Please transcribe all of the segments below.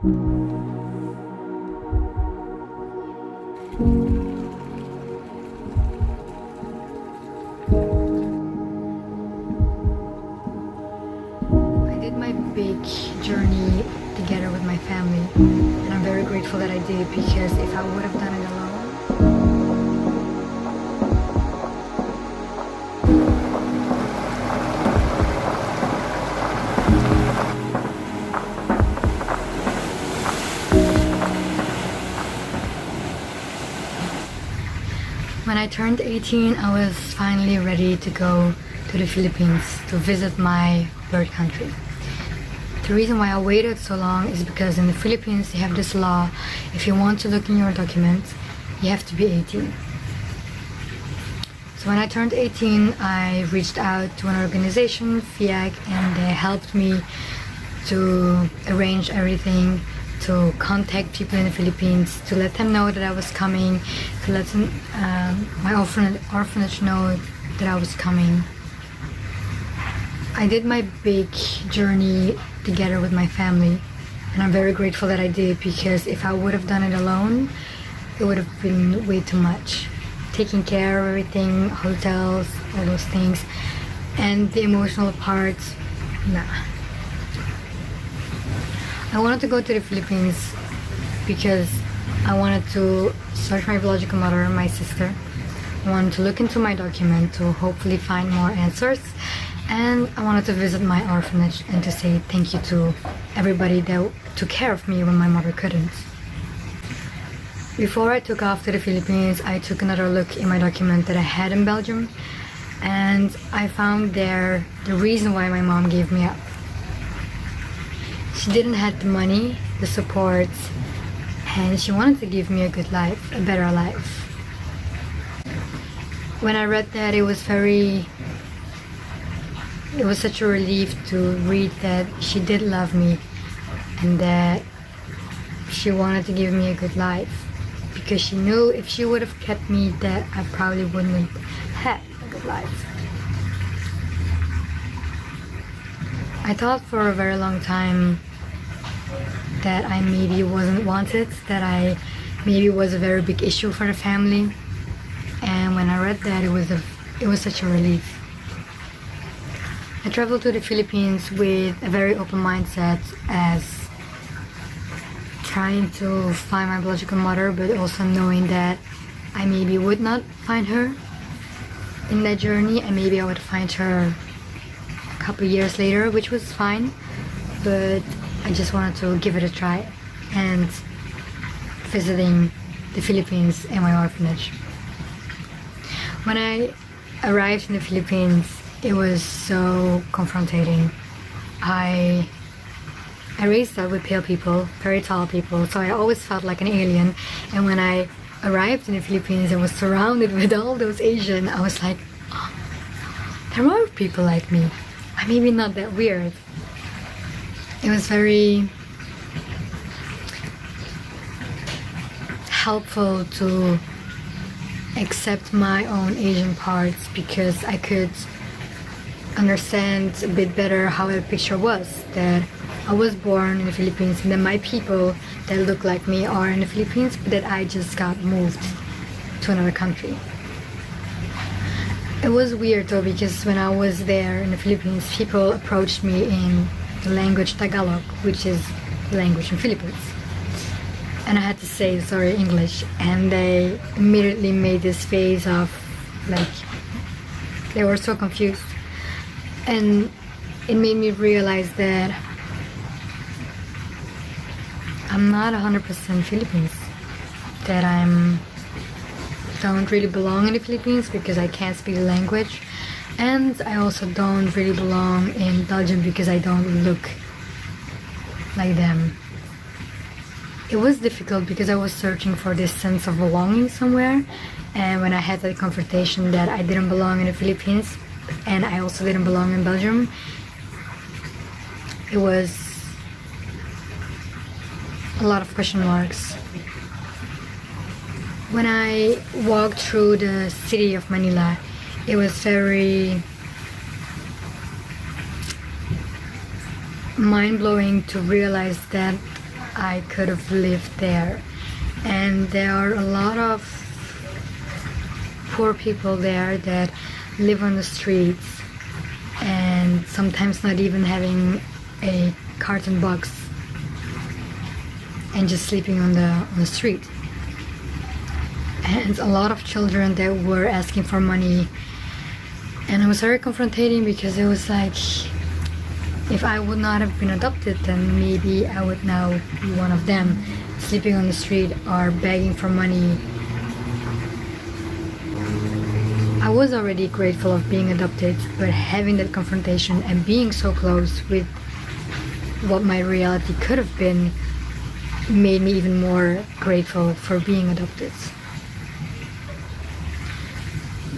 I did my big journey together with my family, and I'm very grateful that I did, because if I would have done it alone, when I turned 18, I was finally ready to go to the Philippines to visit my birth country. The reason why I waited so long is because in the Philippines they have this law: if you want to look in your documents, you have to be 18. So when I turned 18, I reached out to an organization, FIAC, and they helped me to arrange everything, to contact people in the Philippines, to let them know that I was coming, to let them, my orphanage know that I was coming. I did my big journey together with my family, and I'm very grateful that I did, because if I would have done it alone, it would have been way too much. Taking care of everything, hotels, all those things, and the emotional parts, nah. I wanted to go to the Philippines because I wanted to search my biological mother and my sister. I wanted to look into my document to hopefully find more answers. And I wanted to visit my orphanage and to say thank you to everybody that took care of me when my mother couldn't. Before I took off to the Philippines, I took another look in my document that I had in Belgium, and I found there the reason why my mom gave me up. She didn't have the money, the support, and she wanted to give me a good life, a better life. When I read that, it was such a relief to read that she did love me and that she wanted to give me a good life, because she knew if she would have kept me, that I probably wouldn't have a good life. I thought for a very long time that I maybe wasn't wanted, that I maybe was a very big issue for the family, and when I read that, it was such a relief. I traveled to the Philippines with a very open mindset, as trying to find my biological mother, but also knowing that I maybe would not find her in that journey, and maybe I would find her a couple years later, which was fine, but I just wanted to give it a try, and visiting the Philippines and my orphanage. When I arrived in the Philippines, it was so confrontating. I raised up with pale people, very tall people, so I always felt like an alien. And when I arrived in the Philippines and was surrounded with all those Asian, I was like, oh, there are people like me. I'm maybe not that weird. It was very helpful to accept my own Asian parts, because I could understand a bit better how the picture was, that I was born in the Philippines and that my people that look like me are in the Philippines, but that I just got moved to another country. It was weird though, because when I was there in the Philippines, people approached me in the language Tagalog, which is the language in Philippines. And I had to say, sorry, English, and they immediately made this face of, like, they were so confused. And it made me realize that I'm not 100% Philippines, that don't really belong in the Philippines because I can't speak the language, and I also don't really belong in Belgium because I don't look like them. It was difficult because I was searching for this sense of belonging somewhere, and when I had that confrontation that I didn't belong in the Philippines and I also didn't belong in Belgium, it was a lot of question marks. When I walked through the city of Manila, it was very mind-blowing to realize that I could have lived there. And there are a lot of poor people there that live on the streets and sometimes not even having a carton box and just sleeping on the street. And a lot of children that were asking for money, and it was very confrontating because it was like, if I would not have been adopted, then maybe I would now be one of them, sleeping on the street or begging for money. I was already grateful of being adopted, but having that confrontation and being so close with what my reality could have been made me even more grateful for being adopted.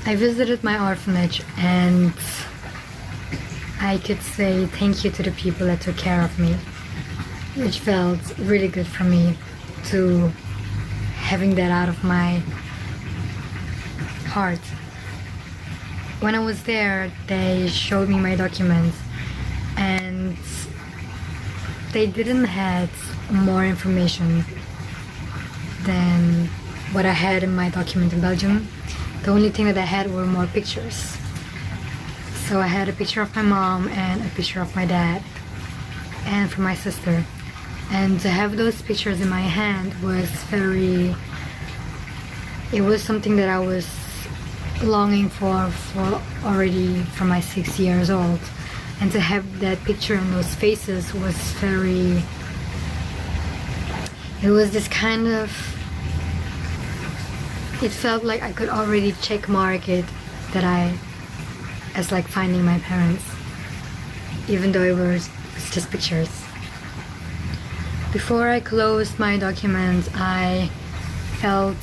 I visited my orphanage and I could say thank you to the people that took care of me, which felt really good for me to having that out of my heart. When I was there, they showed me my documents and they didn't have more information than what I had in my document in Belgium. The only thing that I had were more pictures. So I had a picture of my mom and a picture of my dad and for my sister. And to have those pictures in my hand was it was something that I was longing for already from my 6 years old. And to have that picture and those faces was it was this kind of, it felt like I could already check mark it as like finding my parents, even though it was just pictures. Before I closed my documents, I felt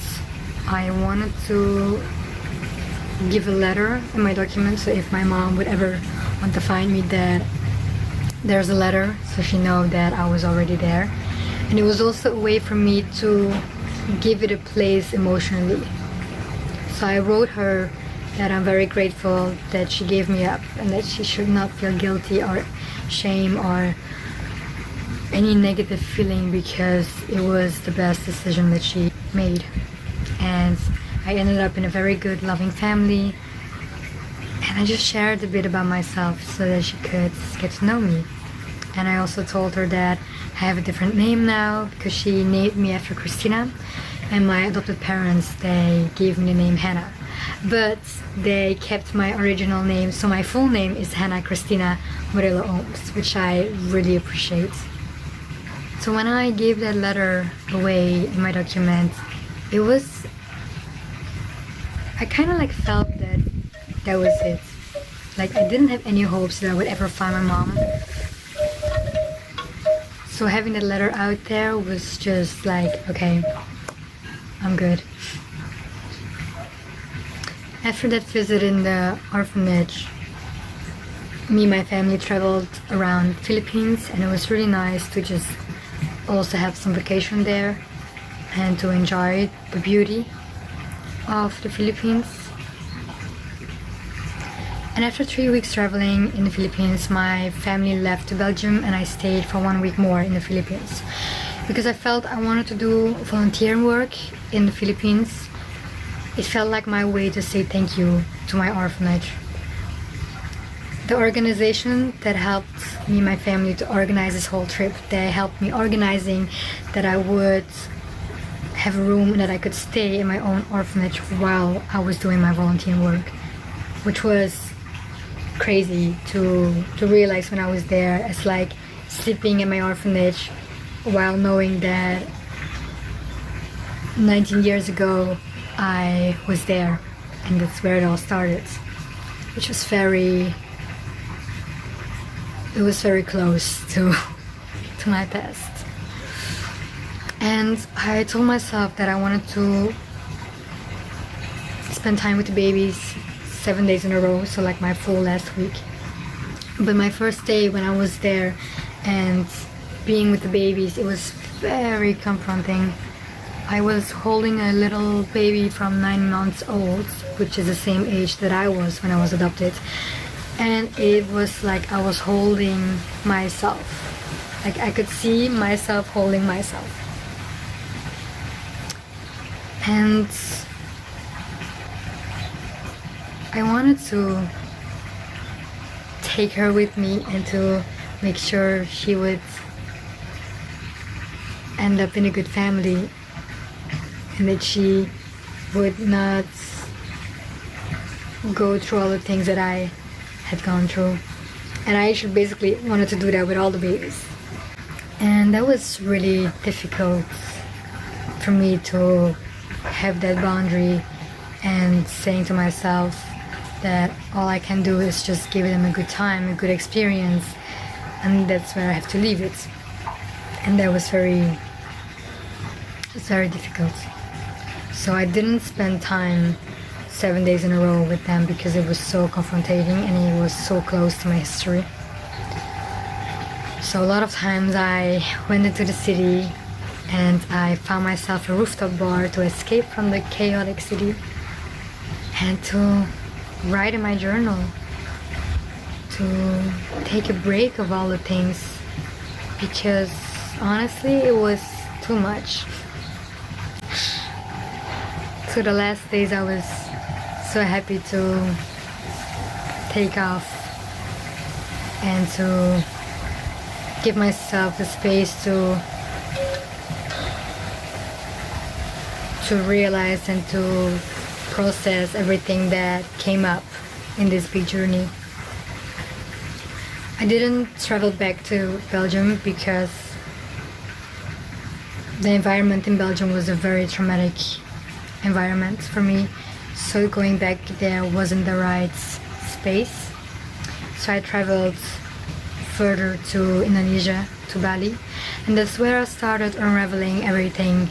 I wanted to give a letter in my documents, so if my mom would ever want to find me, that there's a letter so she knows that I was already there. And it was also a way for me to give it a place emotionally. So I wrote her that I'm very grateful that she gave me up and that she should not feel guilty or shame or any negative feeling, because it was the best decision that she made. And I ended up in a very good, loving family. And I just shared a bit about myself so that she could get to know me. And I also told her that I have a different name now because she named me after Christina. And my adopted parents, they gave me the name Hannah. But they kept my original name, so my full name is Hannah Christina Morillo Ooms, which I really appreciate. So when I gave that letter away in my document, I kind of like felt that was it. Like I didn't have any hopes that I would ever find my mom. So having that letter out there was just like, okay, I'm good. After that visit in the orphanage, me and my family traveled around Philippines, and it was really nice to just also have some vacation there and to enjoy the beauty of the Philippines. And after 3 weeks traveling in the Philippines, my family left to Belgium and I stayed for 1 week more in the Philippines because I felt I wanted to do volunteer work in the Philippines. It felt like my way to say thank you to my orphanage. The organization that helped me and my family to organize this whole trip, they helped me organizing that I would have a room and that I could stay in my own orphanage while I was doing my volunteer work, which was crazy to realize when I was there. It's like sleeping in my orphanage while knowing that 19 years ago I was there, and that's where it all started, which was very close to my past. And I told myself that I wanted to spend time with the babies 7 days in a row, so like my full last week. But my first day when I was there and being with the babies, it was very confronting. I was holding a little baby from 9 months old, which is the same age that I was when I was adopted. And it was like I was holding myself. Like I could see myself holding myself. And I wanted to take her with me and to make sure she would end up in a good family and that she would not go through all the things that I had gone through. And I actually basically wanted to do that with all the babies. And that was really difficult for me to have that boundary and saying to myself that all I can do is just give them a good time, a good experience, and that's where I have to leave it. And that was very difficult. So I didn't spend time 7 days in a row with them because it was so confrontating and it was so close to my history. So a lot of times I went into the city and I found myself a rooftop bar to escape from the chaotic city and to write in my journal, to take a break of all the things, because honestly it was too much. So the last days I was so happy to take off and to give myself the space to realize and to process everything that came up in this big journey. I didn't travel back to Belgium because the environment in Belgium was a very traumatic environment for me, so going back there wasn't the right space. So I traveled further to Indonesia, to Bali, and that's where I started unraveling everything,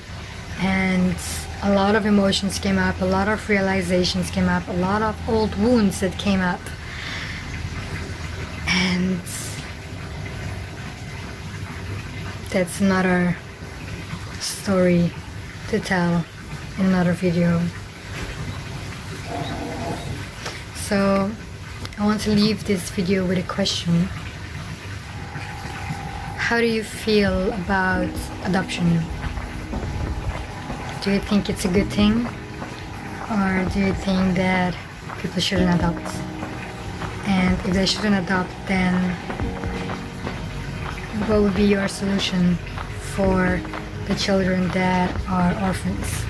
and a lot of emotions came up, a lot of realizations came up, a lot of old wounds that came up, and that's another story to tell in another video. So I want to leave this video with a question. How do you feel about adoption? Do you think it's a good thing? Or do you think that people shouldn't adopt? And if they shouldn't adopt, then what would be your solution for the children that are orphans?